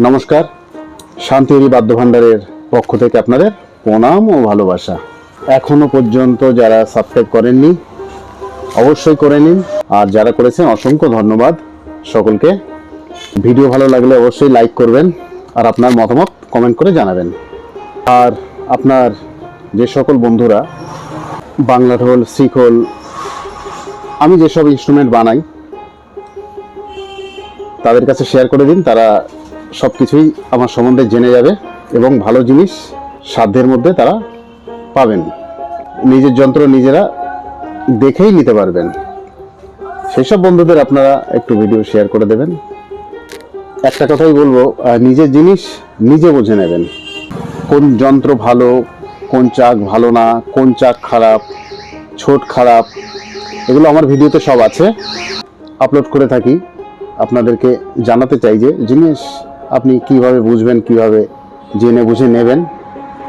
নমস্কার, শান্তিহরি বাদ্য ভান্ডারের পক্ষ থেকে আপনাদের প্রণাম ও ভালোবাসা। এখনো পর্যন্ত যারা সাবস্ক্রাইব করেননি অবশ্যই করে নিন, আর যারা করেছেন অসংখ্য ধন্যবাদ সকলকে। ভিডিও ভালো লাগলে অবশ্যই লাইক করবেন আর আপনার মতামত কমেন্ট করে জানাবেন। আর আপনার যে সকল বন্ধুরা বাংলা ঢোল, শিখল, আমি যেসব ইনস্ট্রুমেন্ট বানাই তাদের কাছে শেয়ার করে দিন। তারা সব কিছুই আমার সম্বন্ধে জেনে যাবে এবং ভালো জিনিস সাধ্যের মধ্যে তারা পাবেন। নিজের যন্ত্র নিজেরা দেখেই নিতে পারবেন। সেই সব বন্ধুদের আপনারা একটু ভিডিও শেয়ার করে দেবেন। একটা কথাই বলবো, নিজের জিনিস নিজে বুঝে নেবেন। কোন যন্ত্র ভালো, কোন চাক ভালো না, কোন চাক খারাপ, ছোট খারাপ, এগুলো আমার ভিডিওতে সব আছে, আপলোড করে থাকি। আপনাদেরকে জানাতে চাই যে জিনিস আপনি কিভাবে বুঝবেন, কিভাবে জেনে বুঝে নেবেন,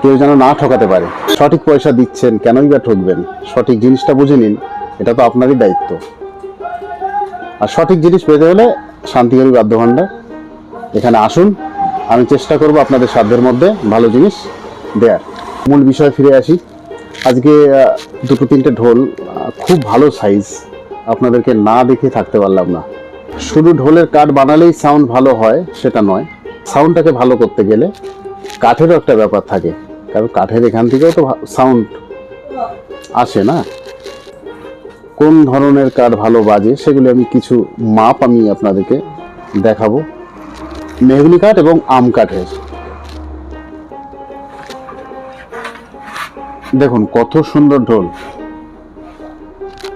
কেউ যেন না ঠকাতে পারে। সঠিক পয়সা দিচ্ছেন, কেনই বা ঠকবেন? সঠিক জিনিসটা বুঝে নিন, এটা তো আপনারই দায়িত্ব। আর সঠিক জিনিস পেতে হলে শান্তিহরি বাদ্য ভান্ডার এখানে আসুন। আমি চেষ্টা করব আপনাদের সাধ্যের মধ্যে ভালো জিনিস দেয়ার। মূল বিষয়ে ফিরে আসি। আজকে দুটো তিনটে ঢোল খুব ভালো সাইজ, আপনাদেরকে না দেখে থাকতে পারলাম না। শুধু ঢোলের কাঠ বানালেই সাউন্ড ভালো হয় সেটা নয়, সাউন্ডটাকে ভালো করতে গেলে কাঠেরও একটা ব্যাপার থাকে, কারণ কাঠের এখান থেকেও তো সাউন্ড আসে না। কোন ধরনের কাঠ ভালো বাজে সেগুলো আমি কিছু মাপ আমি আপনাদেরকে দেখাবো। মেহগনি কাঠ এবং আম কাঠের দেখুন কত সুন্দর ঢোল,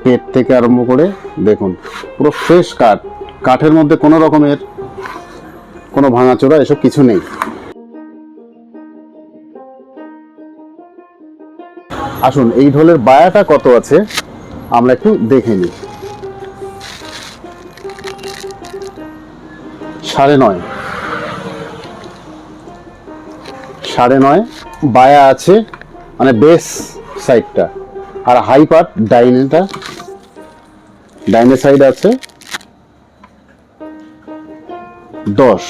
পেট থেকে আরম্ভ করে দেখুন পুরো ফ্রেশ কাঠ, কাঠের মধ্যে কোনো রকমের কোনো ভাঙাচোরা এসব কিছু নেই। আসুন এই ঢোলের বায়াটা কত আছে আমরা একটু দেখে নিই। 9.5 9.5 বায়া আছে, মানে বেস সাইডটা। আর হাই পার্ট ডাইনে সাইড আছে 10।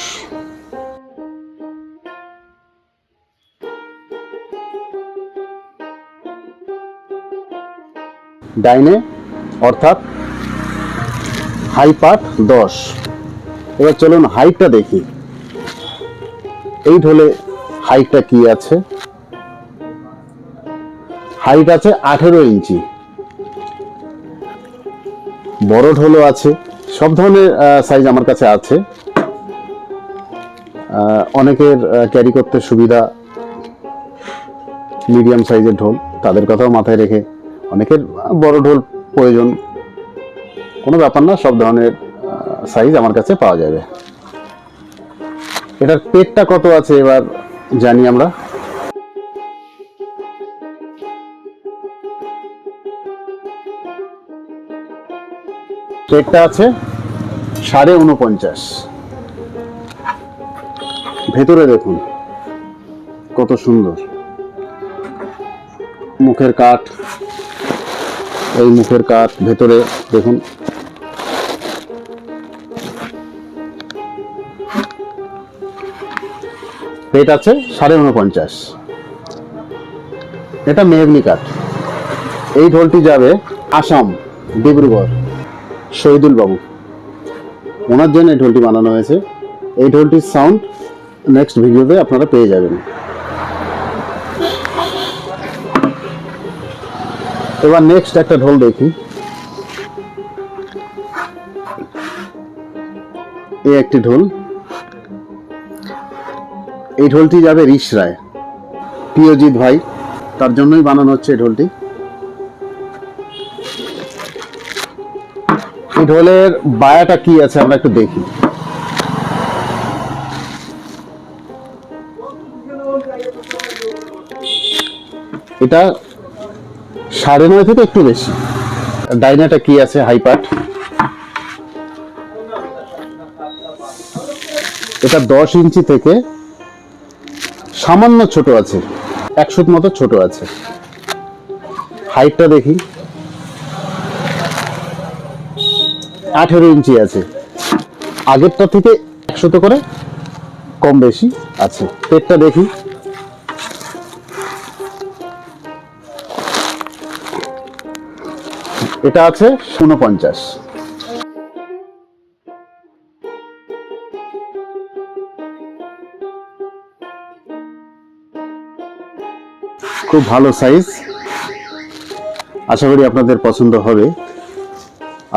ডাইনে অর্থাৎ হাই পার্ট 10। এবার চলুন হাইটটা দেখি। এই ঢোলে হাইটটা কি আছে? হাইট আছে 18 ইঞ্চি। বড় ঢোলও আছে, সব ধরনের সাইজ আমার কাছে আছে। অনেকের ক্যারি করতে সুবিধা মিডিয়াম সাইজের ঢোল, তাদের কথাও মাথায় রেখে অনেকের বড় ঢোল প্রয়োজন, কোনো ব্যাপার না, সব ধরনের সাইজ আমার কাছে পাওয়া যাবে। এটার পেটটা কত আছে এবার জানি আমরা। পেটটা আছে 49.5। ভেতরে দেখুন কত সুন্দর মুখের কাঠ, এই মুখের কাঠ ভেতরে দেখুন। পেট আছে 49.5। এটা মেহগনি কাঠ। এই ঢোলটি যাবে আসাম, ডিব্রুগড়, শহীদুল বাবু, ওনার জন্য এই ঢোলটি বানানো হয়েছে। এই ঢোলটির সাউন্ড নেক্সট ভিডিওতে আপনারা পেয়ে যাবেন। এবার নেক্সট একটা ঢোল দেখি। এই একটি ঢোল, এই ঢোলটি যাবে রিসরায়, প্রিয়জিৎ ভাই, তার জন্যই বানানো হচ্ছে এই ঢোলটি। এই ঢোলের বায়াটা কি আছে আমরা একটু দেখি। এটা 9.5 থেকে একটু বেশি। ডাইনাটা কি আছে? High part. এটা 10 ইঞ্চি থেকে সামান্য ছোট আছে, 100 মতো ছোট আছে। হাইটটা দেখি, 18 ইঞ্চি আছে, আগেরটা থেকে 100 করে কম বেশি আছে। পেটটা দেখি, এটা আছে 49। খুব ভালো সাইজ, আশা করি আপনাদের পছন্দ হবে।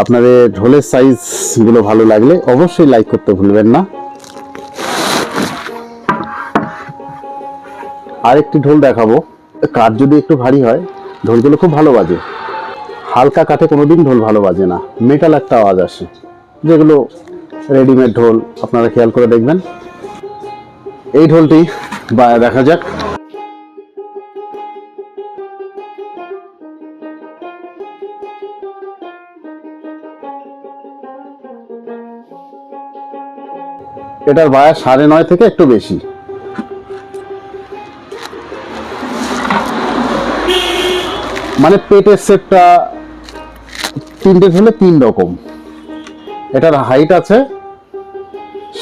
আপনাদের ঢোলের সাইজ গুলো ভালো লাগলে অবশ্যই লাইক করতে ভুলবেন না। আরেকটি ঢোল দেখাবো, কাঠ যদি একটু ভারী হয় ঢোলগুলো খুব ভালো বাজে, হালকা কাঠে কোনোদিন ঢোল ভালো বাজে না, মেটাল একটা আওয়াজ আসে। যেগুলো রেডিমেড ঢোল আপনারা খেয়াল করে দেখবেন। এই ঢোলটি দেখা যাক। এটার বায়া 9.5 থেকে একটু বেশি। মানে পেটের শেপটা তিনটে ঢোলে 3 রকম। এটার হাইট আছে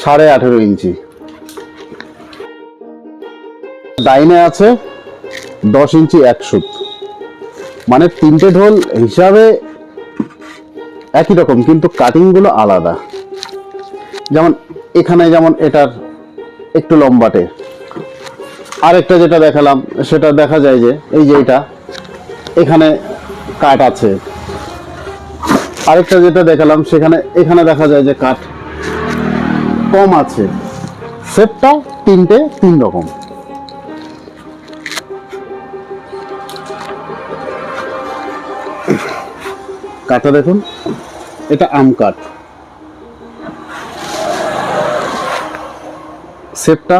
18.5 ইঞ্চি, ডাইনে আছে 10 ইঞ্চি 1 সুত। মানে তিনটে ঢোল হিসাবে একই রকম, কিন্তু কাটিং গুলো আলাদা। যেমন এখানে যেমন এটার একটু লম্বাটে, আরেকটা যেটা দেখালাম সেটা দেখা যায় যে এই যে এটা এখানে কাট আছে, আরেকটা যেটা দেখালাম সেখানে এখানে দেখা যায় যে কাট কম আছে। শেপটা তিনটে 3 রকম। কাঠটা দেখুন, এটা আম কাঠ। শেপটা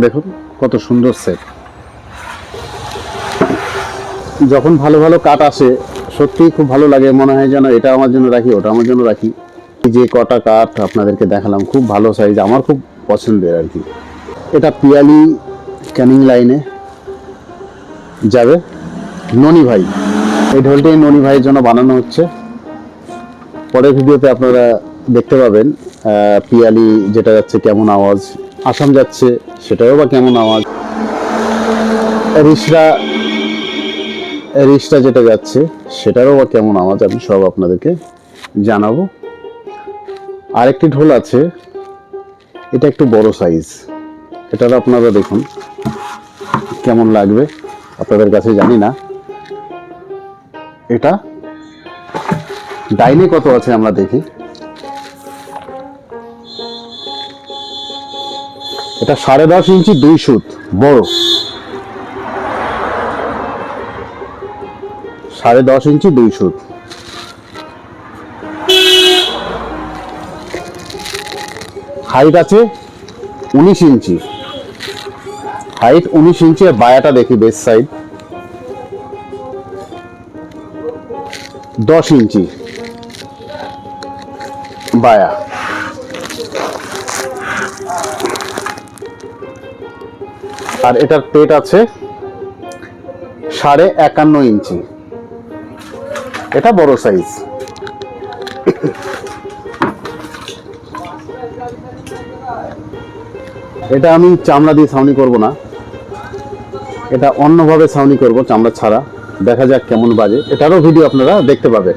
দেখুন কত সুন্দর শেপ। যখন ভালো ভালো কাঠ আসে সত্যিই খুব ভালো লাগে, মনে হয় যেন এটা আমার জন্য রাখি, ওটা আমার জন্য রাখি। যে কটা কাঠ আপনাদেরকে দেখালাম খুব ভালো সাইজ, আমার খুব পছন্দের আর কি। এটা পিয়ালি ক্যানিং লাইনে যাবে, ননি ভাই। এই ঢোলটি ননি ভাইয়ের জন্য বানানো হচ্ছে। পরের ভিডিওতে আপনারা দেখতে পাবেন পিয়ালি যেটা যাচ্ছে কেমন আওয়াজ, আসাম যাচ্ছে সেটাও বা কেমন আওয়াজ, রিসটা যেটা যাচ্ছে সেটারও বা কেমন আওয়াজ, আমি সব আপনাদেরকে জানাবো। আরেকটি ঢোল আছে, এটা একটু বড় সাইজ, এটারও আপনারা দেখুন কেমন লাগবে আপনাদের কাছে, জানি না। এটা ডাইনে কত আছে আমরা দেখি। এটা 10.5 ইঞ্চি 2 সুত, বড় 10.5 ইঞ্চি 2 সুত। হাইট আছে 19 ইঞ্চি, হাইট 19 ইঞ্চি। বায়াটা দেখি, বেস সাইড 10 ইঞ্চি বায়া। আর এটার পেট আছে 51.5 ইঞ্চি, এটা বড় সাইজ। এটা আমি চামড়া দিয়ে ছাউনি করব না, এটা অন্যভাবে ছাউনি করব, চামড়া ছাড়া। দেখা যাক কেমন বাজে, এটারও ভিডিও আপনারা দেখতে পাবেন।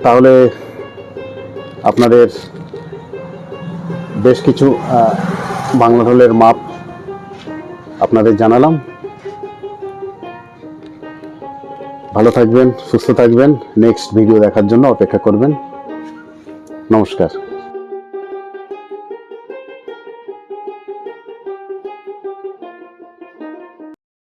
তাহলে আপনাদের বেশ কিছু বাংলা ঢোলের মাপ আপনাদের জানালাম। ভালো থাকবেন, সুস্থ থাকবেন, নেক্সট ভিডিও দেখার জন্য অপেক্ষা করবেন। নমস্কার।